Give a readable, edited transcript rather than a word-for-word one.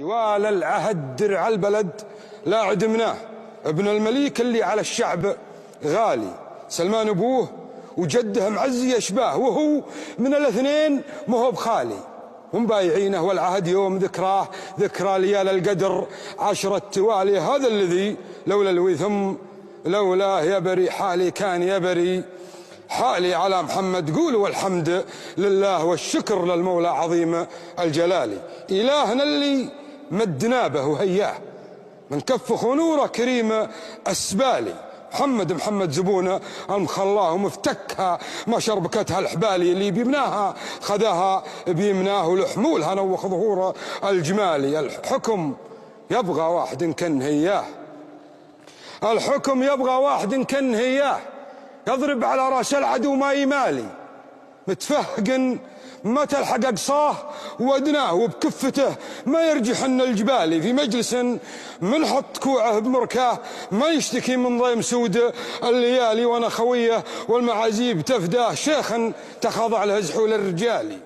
طوال العهد درع البلد لا عدمناه، ابن المليك اللي على الشعب غالي، سلمان ابوه وجده معزي اشباه، وهو من الاثنين مهو بخالي، ومبايعينه والعهد يوم ذكراه، ذكرى ليال القدر 10 توالي، هذا الذي لولا الوثم لولاه يبري حالي، كان يبري حالي على محمد. قولوا والحمد لله والشكر للمولى عظيم الجلال، إلهنا اللي مدنا به وهياه من كف ونوره كريم السبالي، محمد زبونه المخلاه ومفتكها ما شربكتها الحبالي، اللي بيمناها خذاها بيمناه ولحمولها نوخ ظهور الجمالي. الحكم يبغى واحد كان هياه، الحكم يبغى واحد كان هياه، يضرب على راس العدو ما يمالي، متفهقن ما تلحق اقصاه ودناه، وبكفته ما يرجحن الجبالي، في مجلس من حط كوعه بمركاه ما يشتكي من ضيم سود الليالي، وانا خويه والمعازيب تفداه، شيخا تخاضع له زحول الرجالي.